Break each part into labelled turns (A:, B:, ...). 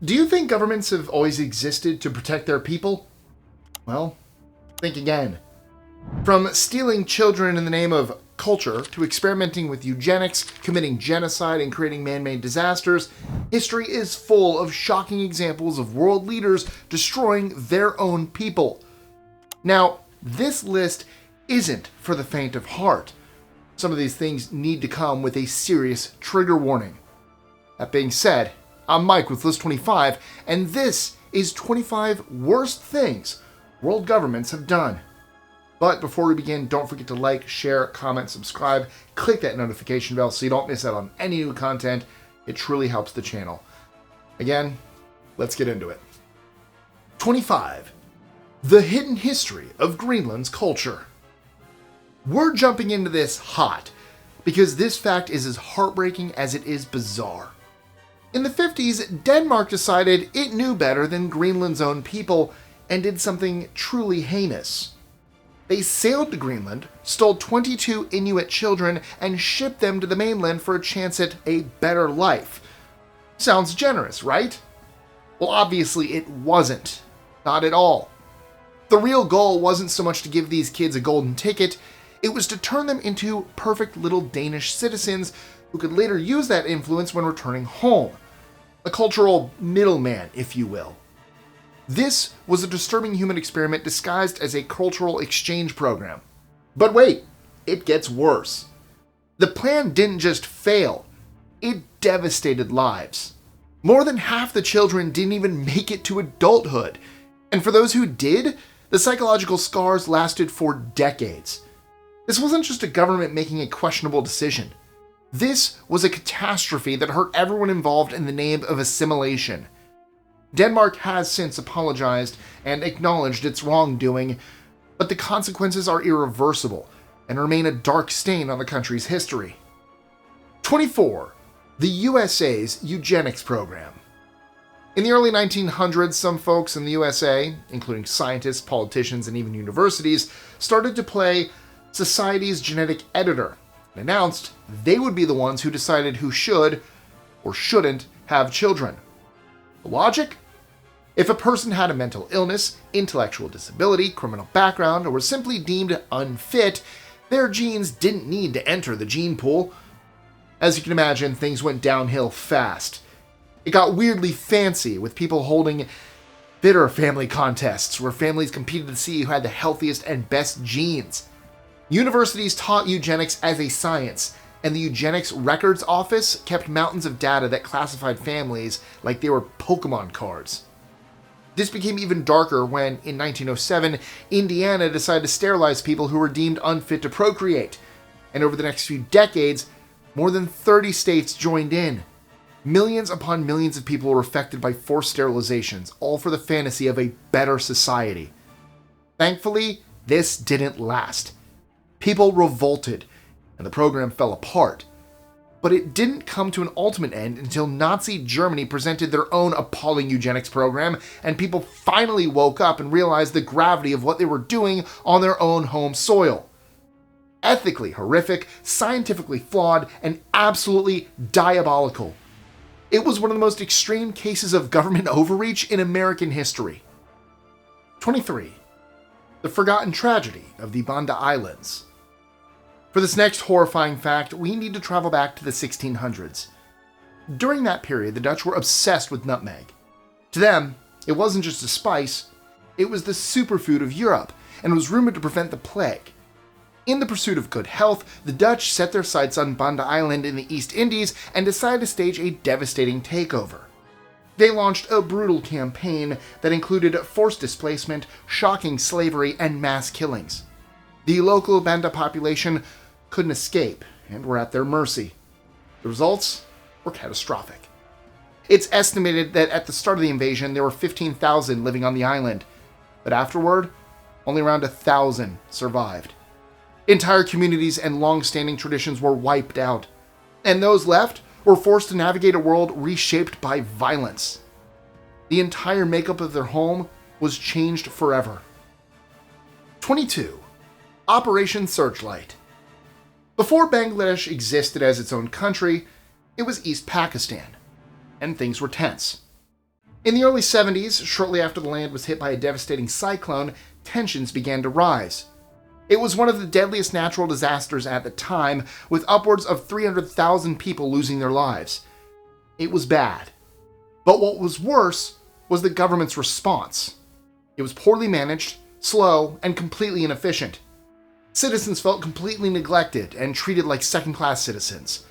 A: Do you think governments have always existed to protect their people? Well, think again. From stealing children in the name of culture to experimenting with eugenics, committing genocide, and creating man-made disasters, history is full of shocking examples of world leaders destroying their own people. Now, this list isn't for the faint of heart. Some of these things need to come with a serious trigger warning. That being said, I'm Mike with List 25, and this is 25 worst things world governments have done. But before we begin, don't forget to like, share, comment, subscribe, click that notification bell so you don't miss out on any new content. It truly helps the channel. Again, let's get into it. 25. The hidden history of Greenland's culture. We're jumping into this hot, because this fact is as heartbreaking as it is bizarre. In the 50s, Denmark decided it knew better than Greenland's own people and did something truly heinous. They sailed to Greenland, stole 22 Inuit children, and shipped them to the mainland for a chance at a better life. Sounds generous, right? Well, obviously it wasn't. Not at all. The real goal wasn't so much to give these kids a golden ticket, it was to turn them into perfect little Danish citizens who could later use that influence when returning home. A cultural middleman, if you will. This was a disturbing human experiment disguised as a cultural exchange program. But wait, it gets worse. The plan didn't just fail, it devastated lives. More than half the children didn't even make it to adulthood. And for those who did, the psychological scars lasted for decades. This wasn't just a government making a questionable decision. This was a catastrophe that hurt everyone involved in the name of assimilation. Denmark has since apologized and acknowledged its wrongdoing, but the consequences are irreversible and remain a dark stain on the country's history. 24. The USA's Eugenics program. In the early 1900s, some folks in the USA, including scientists, politicians, and even universities, started to play society's genetic editor and announced they would be the ones who decided who should or shouldn't have children. The logic? If a person had a mental illness, intellectual disability, criminal background, or was simply deemed unfit, their genes didn't need to enter the gene pool. As you can imagine, things went downhill fast. It got weirdly fancy, with people holding bitter family contests where families competed to see who had the healthiest and best genes. Universities taught eugenics as a science, and the Eugenics Records Office kept mountains of data that classified families like they were Pokemon cards. This became even darker when, in 1907, Indiana decided to sterilize people who were deemed unfit to procreate, and over the next few decades, more than 30 states joined in. Millions upon millions of people were affected by forced sterilizations, all for the fantasy of a better society. Thankfully, this didn't last. People revolted, and the program fell apart. But it didn't come to an ultimate end until Nazi Germany presented their own appalling eugenics program, and people finally woke up and realized the gravity of what they were doing on their own home soil. Ethically horrific, scientifically flawed, and absolutely diabolical. It was one of the most extreme cases of government overreach in American history. 23. The forgotten tragedy of the Banda Islands. For this next horrifying fact, we need to travel back to the 1600s. During that period, the Dutch were obsessed with nutmeg. To them, it wasn't just a spice, it was the superfood of Europe, and was rumored to prevent the plague. In the pursuit of good health, the Dutch set their sights on Banda Island in the East Indies and decided to stage a devastating takeover. They launched a brutal campaign that included forced displacement, shocking slavery, and mass killings. The local Banda population couldn't escape and were at their mercy. The results were catastrophic. It's estimated that at the start of the invasion, there were 15,000 living on the island, but afterward, only around 1,000 survived. Entire communities and long-standing traditions were wiped out, and those left were forced to navigate a world reshaped by violence. The entire makeup of their home was changed forever. 22. Operation Searchlight. Before Bangladesh existed as its own country, it was East Pakistan, and things were tense. In the early 70s, shortly after the land was hit by a devastating cyclone, tensions began to rise. It was one of the deadliest natural disasters at the time, with upwards of 300,000 people losing their lives. It was bad. But what was worse was the government's response. It was poorly managed, slow, and completely inefficient. Citizens felt completely neglected and treated like second-class citizens.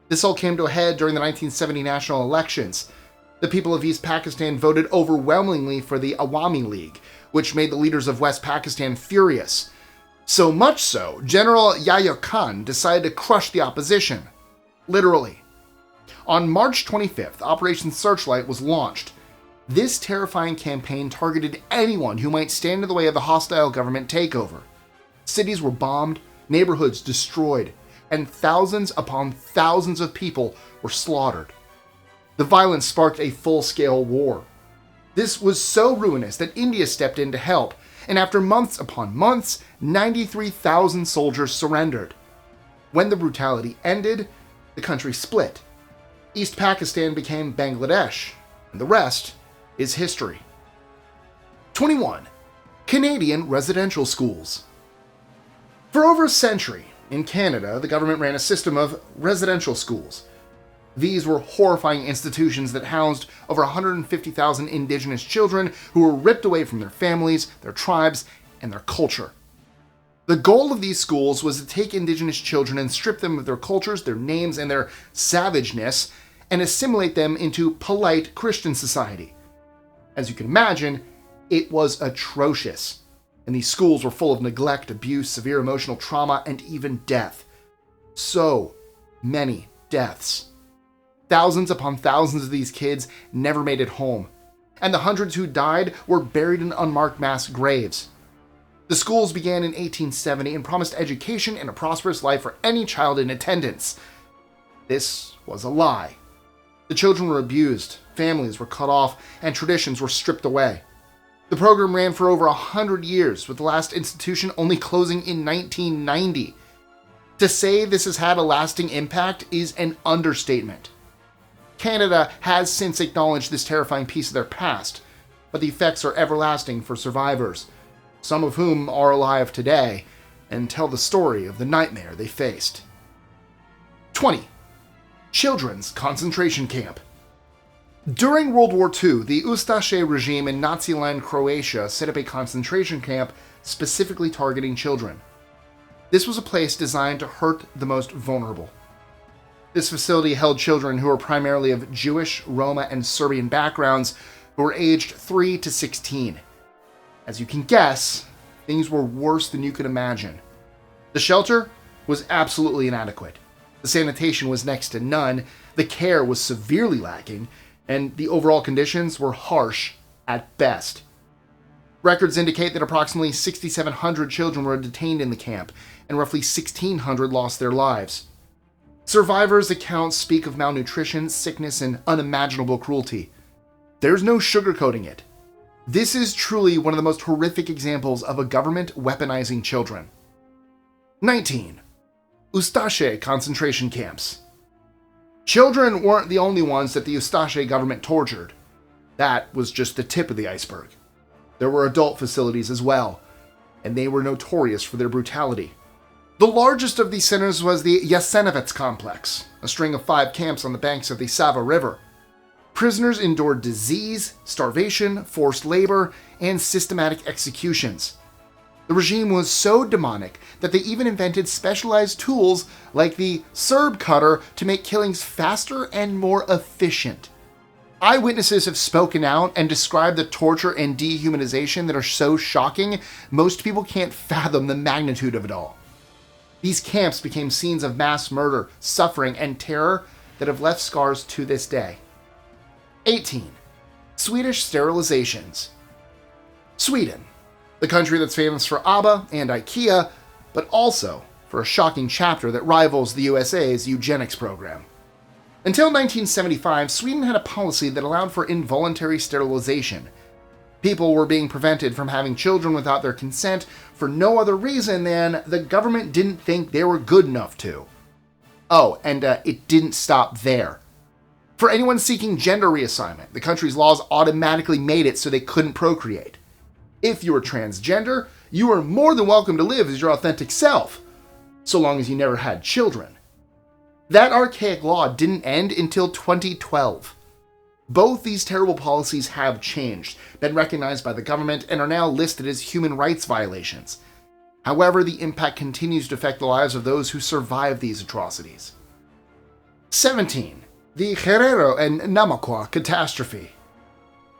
A: This all came to a head during the 1970 national elections. The people of East Pakistan voted overwhelmingly for the Awami League, which made the leaders of West Pakistan furious. So much so, General Yahya Khan decided to crush the opposition. Literally. On March 25th, Operation Searchlight was launched. This terrifying campaign targeted anyone who might stand in the way of the hostile government takeover. Cities were bombed, neighborhoods destroyed, and thousands upon thousands of people were slaughtered. The violence sparked a full-scale war. This was so ruinous that India stepped in to help, and after months upon months, 93,000 soldiers surrendered. When the brutality ended, the country split. East Pakistan became Bangladesh, and the rest is history. 21. Canadian residential schools. For over a century, in Canada, the government ran a system of residential schools. These were horrifying institutions that housed over 150,000 Indigenous children who were ripped away from their families, their tribes, and their culture. The goal of these schools was to take Indigenous children and strip them of their cultures, their names, and their savageness, and assimilate them into polite Christian society. As you can imagine, it was atrocious, and these schools were full of neglect, abuse, severe emotional trauma, and even death. So many deaths. Thousands upon thousands of these kids never made it home, and the hundreds who died were buried in unmarked mass graves. The schools began in 1870 and promised education and a prosperous life for any child in attendance. This was a lie. The children were abused, families were cut off, and traditions were stripped away. The program ran for over 100 years, with the last institution only closing in 1990. To say this has had a lasting impact is an understatement. Canada has since acknowledged this terrifying piece of their past, but the effects are everlasting for survivors, some of whom are alive today, and tell the story of the nightmare they faced. 20. Children's concentration camp. During World War II, the Ustase regime in Nazi-land Croatia set up a concentration camp specifically targeting children. This was a place designed to hurt the most vulnerable. This facility held children who were primarily of Jewish, Roma, and Serbian backgrounds who were aged 3 to 16. As you can guess, things were worse than you could imagine. The shelter was absolutely inadequate. The sanitation was next to none, the care was severely lacking, and the overall conditions were harsh at best. Records indicate that approximately 6,700 children were detained in the camp, and roughly 1,600 lost their lives. Survivors' accounts speak of malnutrition, sickness, and unimaginable cruelty. There's no sugarcoating it. This is truly one of the most horrific examples of a government weaponizing children. 19. Ustase concentration camps. Children weren't the only ones that the Ustase government tortured. That was just the tip of the iceberg. There were adult facilities as well, and they were notorious for their brutality. The largest of these centers was the Jasenovets complex, a string of 5 camps on the banks of the Sava River. Prisoners endured disease, starvation, forced labor, and systematic executions. The regime was so demonic that they even invented specialized tools like the Serb cutter to make killings faster and more efficient. Eyewitnesses have spoken out and described the torture and dehumanization that are so shocking, most people can't fathom the magnitude of it all. These camps became scenes of mass murder, suffering, and terror that have left scars to this day. 18. Swedish Sterilizations. Sweden, the country that's famous for ABBA and IKEA, but also for a shocking chapter that rivals the USA's Eugenics program. Until 1975, Sweden had a policy that allowed for involuntary sterilization. People were being prevented from having children without their consent for no other reason than the government didn't think they were good enough to. Oh, and it didn't stop there. For anyone seeking gender reassignment, the country's laws automatically made it so they couldn't procreate. If you were transgender, you were more than welcome to live as your authentic self, so long as you never had children. That archaic law didn't end until 2012. Both these terrible policies have changed, been recognized by the government, and are now listed as human rights violations. However, the impact continues to affect the lives of those who survive these atrocities. 17. The Herero and Namaqua Catastrophe.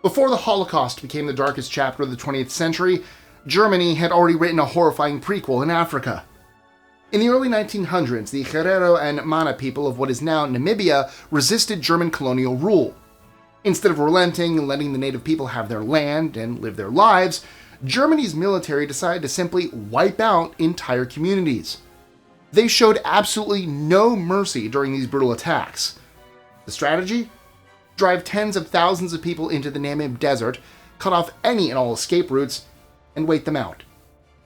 A: Before the Holocaust became the darkest chapter of the 20th century, Germany had already written a horrifying prequel in Africa. In the early 1900s, the Herero and Mana people of what is now Namibia resisted German colonial rule. Instead of relenting and letting the native people have their land and live their lives, Germany's military decided to simply wipe out entire communities. They showed absolutely no mercy during these brutal attacks. The strategy? Drive tens of thousands of people into the Namib Desert, cut off any and all escape routes, and wait them out.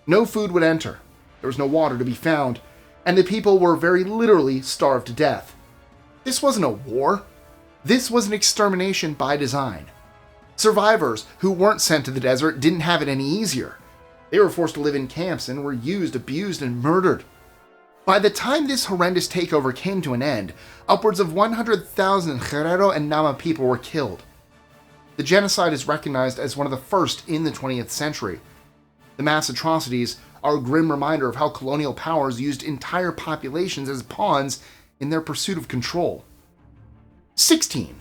A: No food would enter, there was no water to be found, and the people were very literally starved to death. This wasn't a war. This was an extermination by design. Survivors who weren't sent to the desert didn't have it any easier. They were forced to live in camps and were used, abused, and murdered. By the time this horrendous takeover came to an end, upwards of 100,000 Herero and Nama people were killed. The genocide is recognized as one of the first in the 20th century. The mass atrocities are a grim reminder of how colonial powers used entire populations as pawns in their pursuit of control. 16.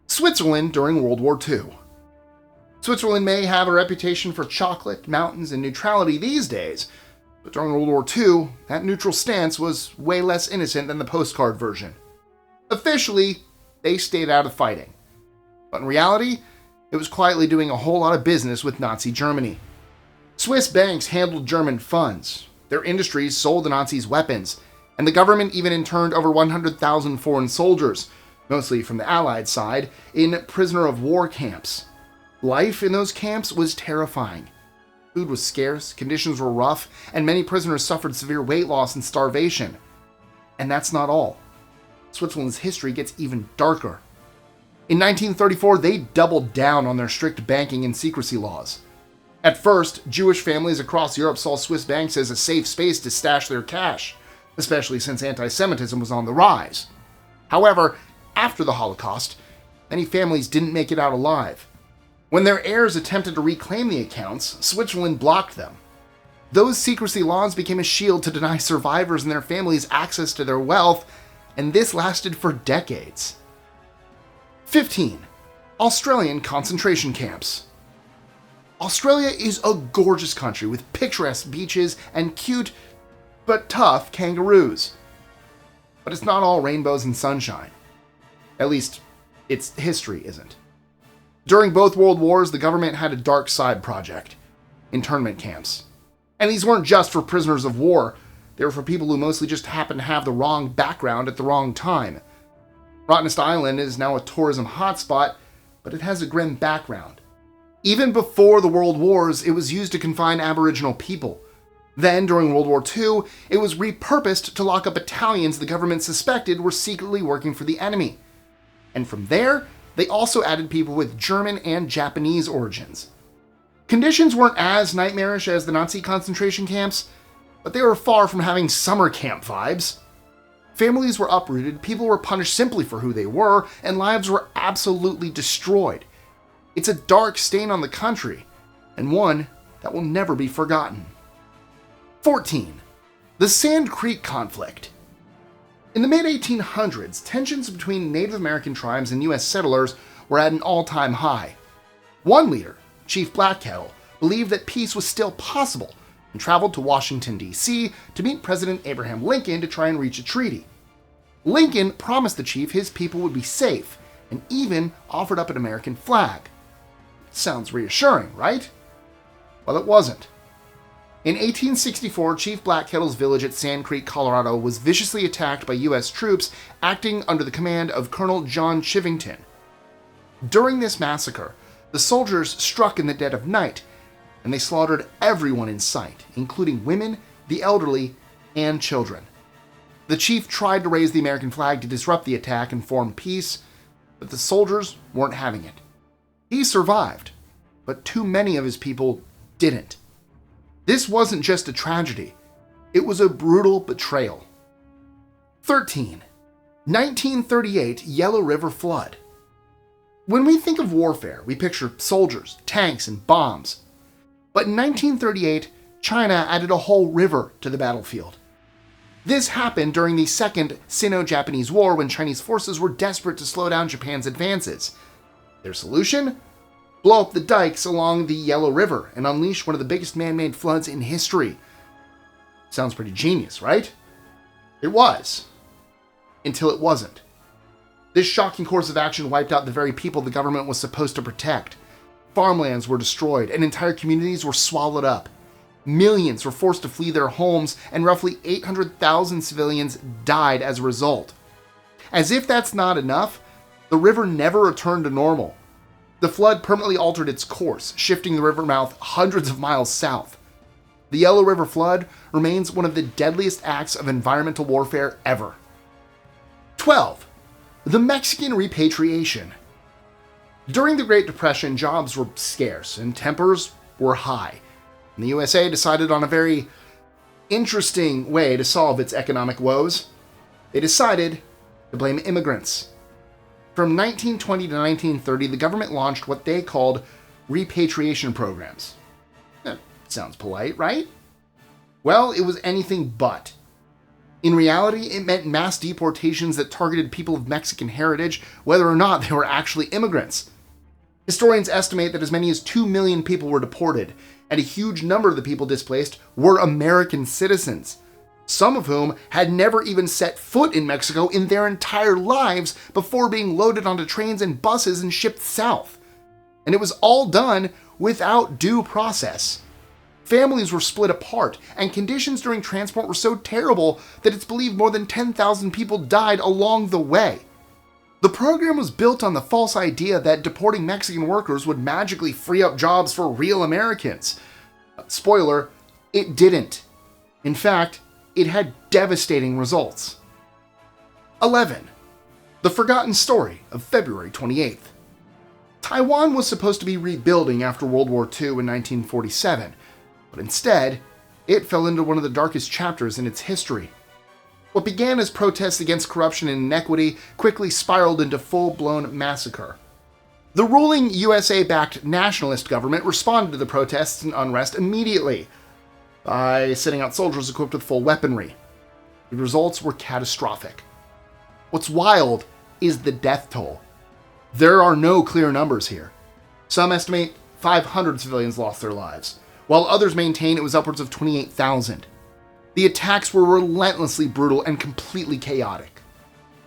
A: Switzerland during World War II. Switzerland may have a reputation for chocolate, mountains, and neutrality these days, but during World War II, that neutral stance was way less innocent than the postcard version. Officially, they stayed out of fighting. But in reality, it was quietly doing a whole lot of business with Nazi Germany. Swiss banks handled German funds, their industries sold the Nazis weapons, and the government even interned over 100,000 foreign soldiers, mostly from the Allied side, in prisoner of war camps. Life in those camps was terrifying. Food was scarce, conditions were rough, and many prisoners suffered severe weight loss and starvation. And that's not all. Switzerland's history gets even darker. In 1934, they doubled down on their strict banking and secrecy laws. At first, Jewish families across Europe saw Swiss banks as a safe space to stash their cash, especially since anti-Semitism was on the rise. However, after the Holocaust, many families didn't make it out alive. When their heirs attempted to reclaim the accounts, Switzerland blocked them. Those secrecy laws became a shield to deny survivors and their families access to their wealth, and this lasted for decades. 15. Australian concentration camps. Australia is a gorgeous country with picturesque beaches and cute, but tough kangaroos. But it's not all rainbows and sunshine. At least, its history isn't. During both World Wars, the government had a dark side project, internment camps. And these weren't just for prisoners of war, they were for people who mostly just happened to have the wrong background at the wrong time. Rottnest Island is now a tourism hotspot, but it has a grim background. Even before the World Wars, it was used to confine Aboriginal people. Then, during World War II, it was repurposed to lock up battalions the government suspected were secretly working for the enemy. And from there, they also added people with German and Japanese origins. Conditions weren't as nightmarish as the Nazi concentration camps, but they were far from having summer camp vibes. Families were uprooted, people were punished simply for who they were, and lives were absolutely destroyed. It's a dark stain on the country, and one that will never be forgotten. 14. The Sand Creek Conflict. In the mid-1800s, tensions between Native American tribes and U.S. settlers were at an all-time high. One leader, Chief Blackcattle, believed that peace was still possible and traveled to Washington, D.C. to meet President Abraham Lincoln to try and reach a treaty. Lincoln promised the chief his people would be safe and even offered up an American flag. Sounds reassuring, right? Well, it wasn't. In 1864, Chief Blackkettle's village at Sand Creek, Colorado, was viciously attacked by U.S. troops acting under the command of Colonel John Chivington. During this massacre, the soldiers struck in the dead of night, and they slaughtered everyone in sight, including women, the elderly, and children. The chief tried to raise the American flag to disrupt the attack and form peace, But the soldiers weren't having it. He survived, but too many of his people didn't. This wasn't just a tragedy, it was a brutal betrayal. 13. 1938 Yellow River Flood. When we think of warfare, we picture soldiers, tanks, and bombs. But in 1938, China added a whole river to the battlefield. This happened during the Second Sino-Japanese War when Chinese forces were desperate to slow down Japan's advances. Their solution? Blow up the dikes along the Yellow River and unleash one of the biggest man-made floods in history. Sounds pretty genius, right? It was. Until it wasn't. This shocking course of action wiped out the very people the government was supposed to protect. Farmlands were destroyed and entire communities were swallowed up. Millions were forced to flee their homes, and roughly 800,000 civilians died as a result. As if that's not enough, the river never returned to normal. The flood permanently altered its course, shifting the river mouth hundreds of miles south. The Yellow River Flood remains one of the deadliest acts of environmental warfare ever. 12. The Mexican Repatriation. During the Great Depression, jobs were scarce and tempers were high. And the USA decided on a very interesting way to solve its economic woes. They decided to blame immigrants. From 1920 to 1930, the government launched what they called repatriation programs. That sounds polite, right? Well, it was anything but. In reality, it meant mass deportations that targeted people of Mexican heritage, whether or not they were actually immigrants. Historians estimate that as many as 2 million people were deported, and a huge number of the people displaced were American citizens, some of whom had never even set foot in Mexico in their entire lives before being loaded onto trains and buses and shipped south. And it was all done without due process. Families were split apart, and conditions during transport were so terrible that it's believed more than 10,000 people died along the way. The program was built on the false idea that deporting Mexican workers would magically free up jobs for real Americans. Spoiler, it didn't. In fact, it had devastating results. 11. The Forgotten Story of February 28th. Taiwan was supposed to be rebuilding after World War II in 1947, but instead, it fell into one of the darkest chapters in its history. What began as protests against corruption and inequity quickly spiraled into full-blown massacre. The ruling USA-backed nationalist government responded to the protests and unrest immediately by sending out soldiers equipped with full weaponry. The results were catastrophic. What's wild is the death toll. There are no clear numbers here. Some estimate 500 civilians lost their lives, while others maintain it was upwards of 28,000. The attacks were relentlessly brutal and completely chaotic.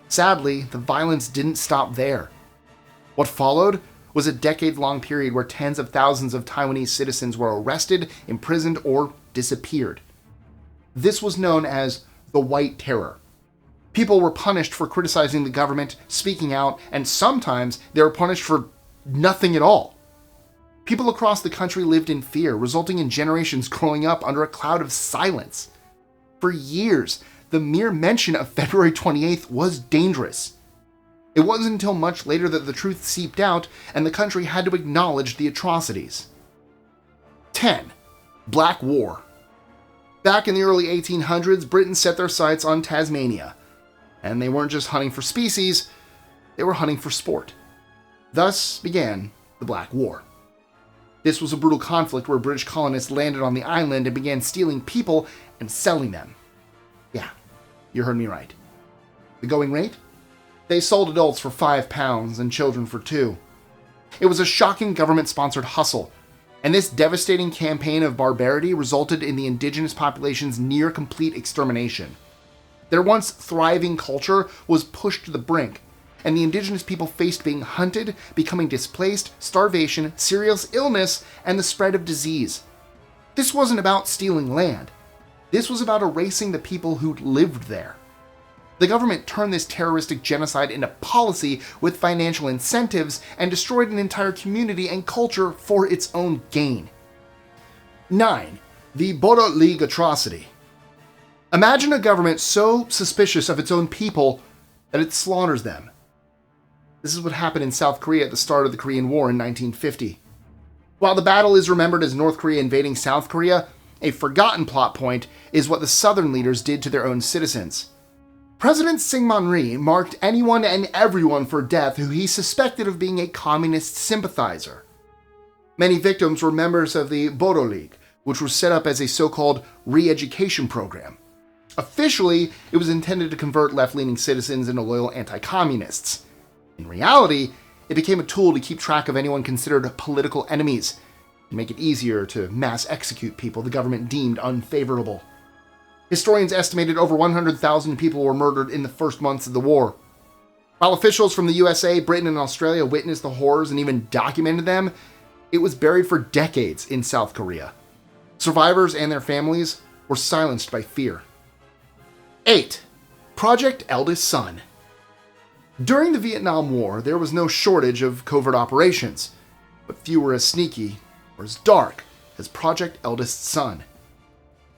A: Sadly, the violence didn't stop there. What followed was a decade-long period where tens of thousands of Taiwanese citizens were arrested, imprisoned, or disappeared. This was known as the White Terror. People were punished for criticizing the government, speaking out, and sometimes they were punished for nothing at all. People across the country lived in fear, resulting in generations growing up under a cloud of silence. For years, the mere mention of February 28th was dangerous. It wasn't until much later that the truth seeped out and the country had to acknowledge the atrocities. 10. Black War. Back in the early 1800s, Britain set their sights on Tasmania. And they weren't just hunting for species, they were hunting for sport. Thus began the Black War. This was a brutal conflict where British colonists landed on the island and began stealing people and selling them. Yeah, you heard me right. The going rate? They sold adults for £5 and children for $2. It was a shocking government-sponsored hustle, and this devastating campaign of barbarity resulted in the indigenous population's near complete extermination. Their once thriving culture was pushed to the brink, and the indigenous people faced being hunted, becoming displaced, starvation, serious illness, and the spread of disease. This wasn't about stealing land. This was about erasing the people who lived there. The government turned this terroristic genocide into policy with financial incentives and destroyed an entire community and culture for its own gain. 9. The Bodo League Atrocity. Imagine a government so suspicious of its own people that it slaughters them. This is what happened in South Korea at the start of the Korean War in 1950. While the battle is remembered as North Korea invading South Korea, a forgotten plot point is what the Southern leaders did to their own citizens. President Syngman Rhee marked anyone and everyone for death who he suspected of being a communist sympathizer. Many victims were members of the Bodo League, which was set up as a so-called re-education program. Officially, it was intended to convert left-leaning citizens into loyal anti-communists. In reality, it became a tool to keep track of anyone considered political enemies and make it easier to mass execute people the government deemed unfavorable. Historians estimated over 100,000 people were murdered in the first months of the war. While officials from the USA, Britain, and Australia witnessed the horrors and even documented them, it was buried for decades in South Korea. Survivors and their families were silenced by fear. 8. Project Eldest Son. During the Vietnam War, there was no shortage of covert operations, but few were as sneaky or as dark as Project Eldest Son.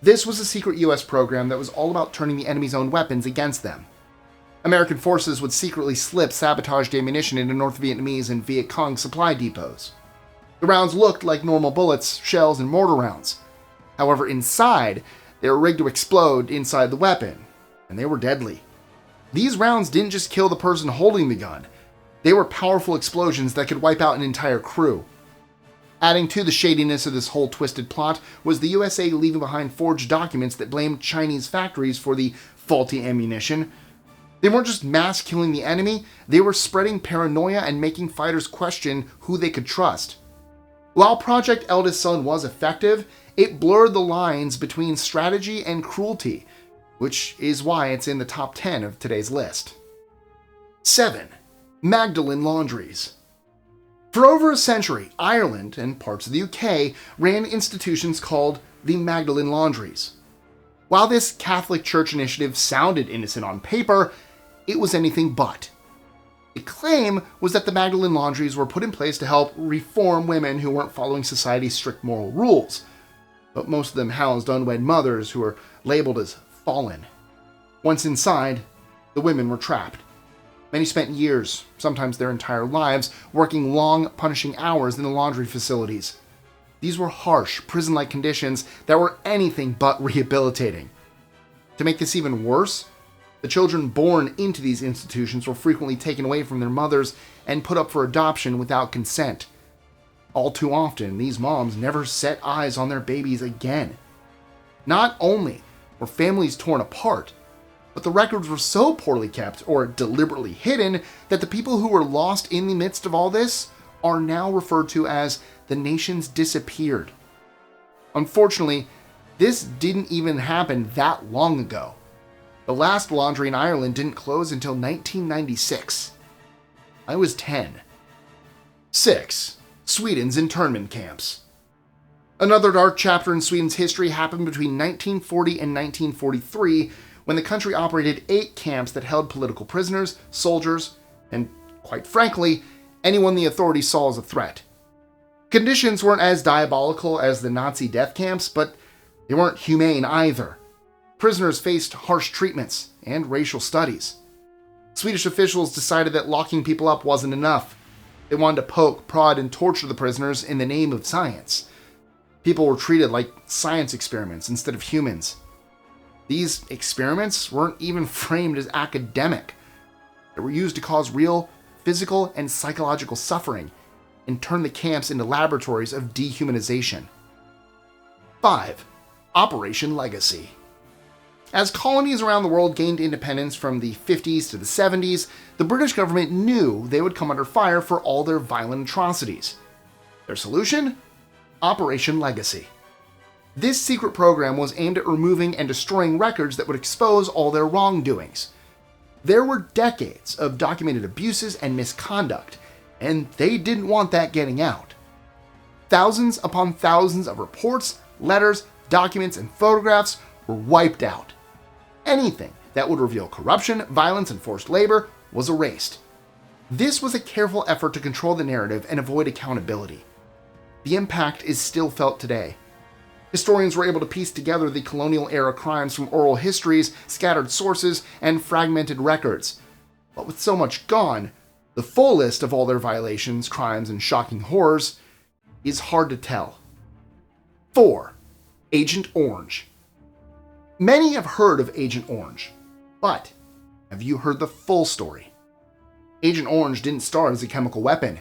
A: This was a secret US program that was all about turning the enemy's own weapons against them. American forces would secretly slip sabotaged ammunition into North Vietnamese and Viet Cong supply depots. The rounds looked like normal bullets, shells, and mortar rounds. However, inside, they were rigged to explode inside the weapon, and they were deadly. These rounds didn't just kill the person holding the gun. They were powerful explosions that could wipe out an entire crew. Adding to the shadiness of this whole twisted plot was the USA leaving behind forged documents that blamed Chinese factories for the faulty ammunition. They weren't just mass killing the enemy, they were spreading paranoia and making fighters question who they could trust. While Project Eldest Son was effective, it blurred the lines between strategy and cruelty, which is why it's in the top 10 of today's list. 7. Magdalene Laundries. For over a century, Ireland and parts of the UK ran institutions called the Magdalene Laundries. While this Catholic Church initiative sounded innocent on paper, it was anything but. The claim was that the Magdalene Laundries were put in place to help reform women who weren't following society's strict moral rules, but most of them housed unwed mothers who were labeled as fallen. Once inside, the women were trapped. Many spent years, sometimes their entire lives, working long, punishing hours in the laundry facilities. These were harsh, prison-like conditions that were anything but rehabilitating. To make this even worse, the children born into these institutions were frequently taken away from their mothers and put up for adoption without consent. All too often, these moms never set eyes on their babies again. Not only were families torn apart, but the records were so poorly kept or deliberately hidden that the people who were lost in the midst of all this are now referred to as the nations disappeared. Unfortunately, this didn't even happen that long ago. The last laundry in Ireland didn't close until 1996. I was 10. 6. Sweden's internment camps. Another dark chapter in Sweden's history happened between 1940 and 1943, when the country operated 8 camps that held political prisoners, soldiers, and, quite frankly, anyone the authorities saw as a threat. Conditions weren't as diabolical as the Nazi death camps, but they weren't humane either. Prisoners faced harsh treatments and racial studies. Swedish officials decided that locking people up wasn't enough. They wanted to poke, prod, and torture the prisoners in the name of science. People were treated like science experiments instead of humans. These experiments weren't even framed as academic. They were used to cause real physical and psychological suffering and turn the camps into laboratories of dehumanization. 5. Operation Legacy. As colonies around the world gained independence from the 50s to the 70s, the British government knew they would come under fire for all their violent atrocities. Their solution? Operation Legacy. This secret program was aimed at removing and destroying records that would expose all their wrongdoings. There were decades of documented abuses and misconduct, and they didn't want that getting out. Thousands upon thousands of reports, letters, documents, and photographs were wiped out. Anything that would reveal corruption, violence, and forced labor was erased. This was a careful effort to control the narrative and avoid accountability. The impact is still felt today. Historians were able to piece together the colonial-era crimes from oral histories, scattered sources, and fragmented records. But with so much gone, The full list of all their violations, crimes, and shocking horrors is hard to tell. 4. Agent Orange. Many have heard of Agent Orange, but have you heard the full story? Agent Orange didn't start as a chemical weapon.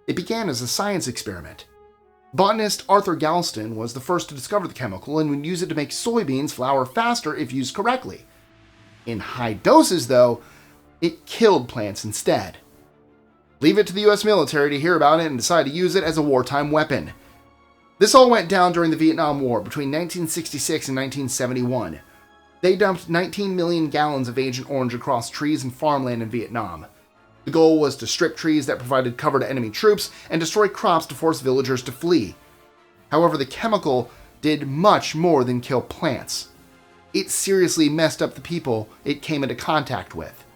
A: It began as a science experiment. Botanist Arthur Galston was the first to discover the chemical and would use it to make soybeans flour faster if used correctly. In high doses, though, it killed plants instead. Leave it to the US military to hear about it and decide to use it as a wartime weapon. This all went down during the Vietnam War between 1966 and 1971. They dumped 19 million gallons of Agent Orange across trees and farmland in Vietnam. The goal was to strip trees that provided cover to enemy troops and destroy crops to force villagers to flee. However, the chemical did much more than kill plants. It seriously messed up the people it came into contact with.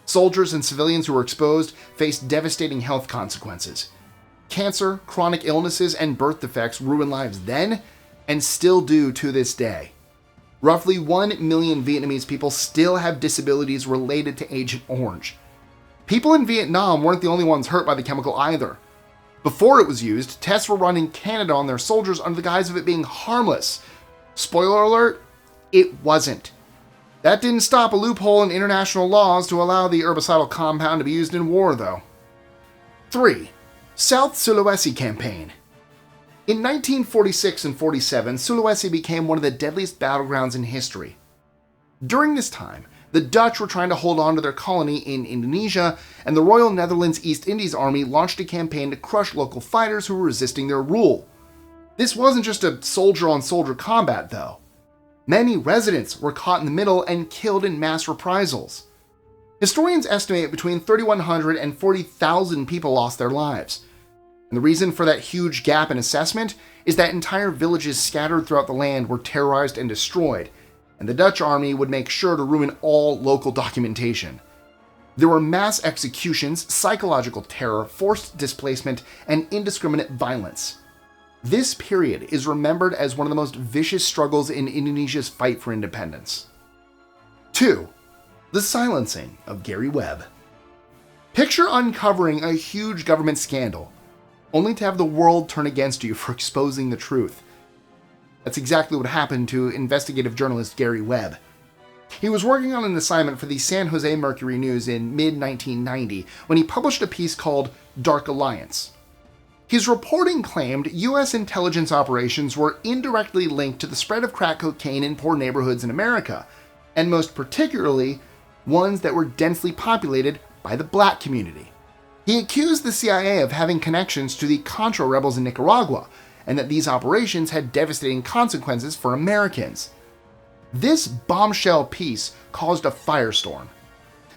A: Soldiers and civilians who were exposed faced devastating health consequences. Cancer, chronic illnesses, and birth defects ruined lives then and still do to this day. Roughly 1 million Vietnamese people still have disabilities related to Agent Orange. People in Vietnam weren't the only ones hurt by the chemical either. Before it was used, tests were run in Canada on their soldiers under the guise of it being harmless. Spoiler alert, it wasn't. That didn't stop a loophole in international laws to allow the herbicidal compound to be used in war, though. 3. South Sulawesi Campaign. In 1946 and 47, Sulawesi became one of the deadliest battlegrounds in history. During this time, the Dutch were trying to hold on to their colony in Indonesia, and the Royal Netherlands East Indies Army launched a campaign to crush local fighters who were resisting their rule. This wasn't just a soldier-on-soldier combat, though. Many residents were caught in the middle and killed in mass reprisals. Historians estimate between 3,100 and 40,000 people lost their lives. And the reason for that huge gap in assessment is that entire villages scattered throughout the land were terrorized and destroyed, and the Dutch army would make sure to ruin all local documentation. There were mass executions, psychological terror, forced displacement, and indiscriminate violence. This period is remembered as one of the most vicious struggles in Indonesia's fight for independence. 2. The silencing of Gary Webb. Picture uncovering a huge government scandal, only to have the world turn against you for exposing the truth. That's exactly what happened to investigative journalist Gary Webb. He was working on an assignment for the San Jose Mercury News in mid-1990 when he published a piece called Dark Alliance. His reporting claimed U.S. intelligence operations were indirectly linked to the spread of crack cocaine in poor neighborhoods in America, and most particularly, ones that were densely populated by the black community. He accused the CIA of having connections to the Contra rebels in Nicaragua, and that these operations had devastating consequences for Americans. This bombshell piece caused a firestorm.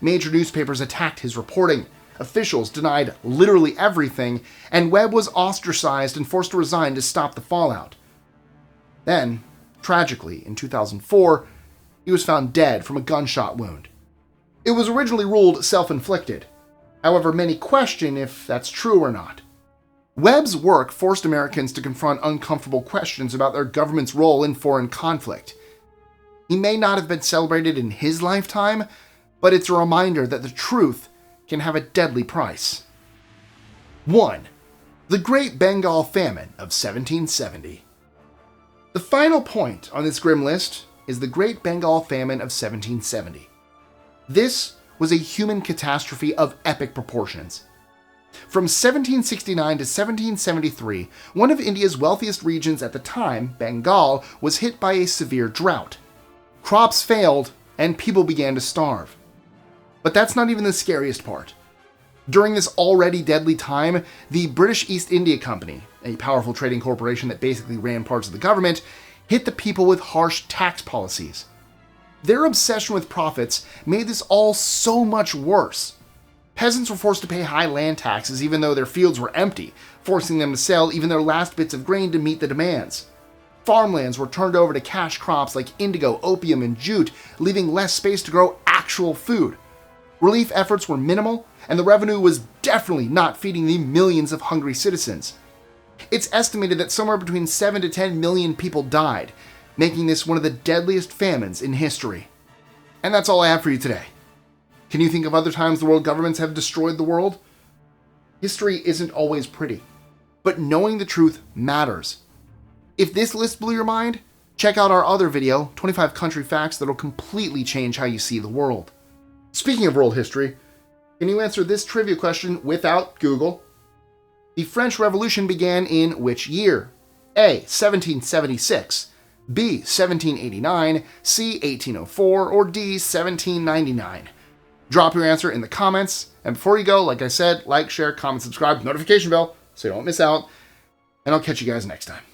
A: Major newspapers attacked his reporting, officials denied literally everything, and Webb was ostracized and forced to resign to stop the fallout. Then, tragically, in 2004, he was found dead from a gunshot wound. It was originally ruled self-inflicted. However, many question if that's true or not. Webb's work forced Americans to confront uncomfortable questions about their government's role in foreign conflict. He may not have been celebrated in his lifetime, but it's a reminder that the truth can have a deadly price. 1. The Great Bengal Famine of 1770. The final point on this grim list is the Great Bengal Famine of 1770. This was a human catastrophe of epic proportions. From 1769 to 1773, one of India's wealthiest regions at the time, Bengal, was hit by a severe drought. Crops failed, and people began to starve. But that's not even the scariest part. During this already deadly time, the British East India Company, a powerful trading corporation that basically ran parts of the government, hit the people with harsh tax policies. Their obsession with profits made this all so much worse. Peasants were forced to pay high land taxes even though their fields were empty, forcing them to sell even their last bits of grain to meet the demands. Farmlands were turned over to cash crops like indigo, opium, and jute, leaving less space to grow actual food. Relief efforts were minimal, and the revenue was definitely not feeding the millions of hungry citizens. It's estimated that somewhere between 7 to 10 million people died, making this one of the deadliest famines in history. And that's all I have for you today. Can you think of other times the world governments have destroyed the world? History isn't always pretty, but knowing the truth matters. If this list blew your mind, check out our other video, 25 country facts that'll completely change how you see the world. Speaking of world history, can you answer this trivia question without Google? The French Revolution began in which year? A. 1776, B. 1789, C. 1804, or D. 1799? Drop your answer in the comments, and before you go, like I said, like, share, comment, subscribe, notification bell, so you don't miss out, and I'll catch you guys next time.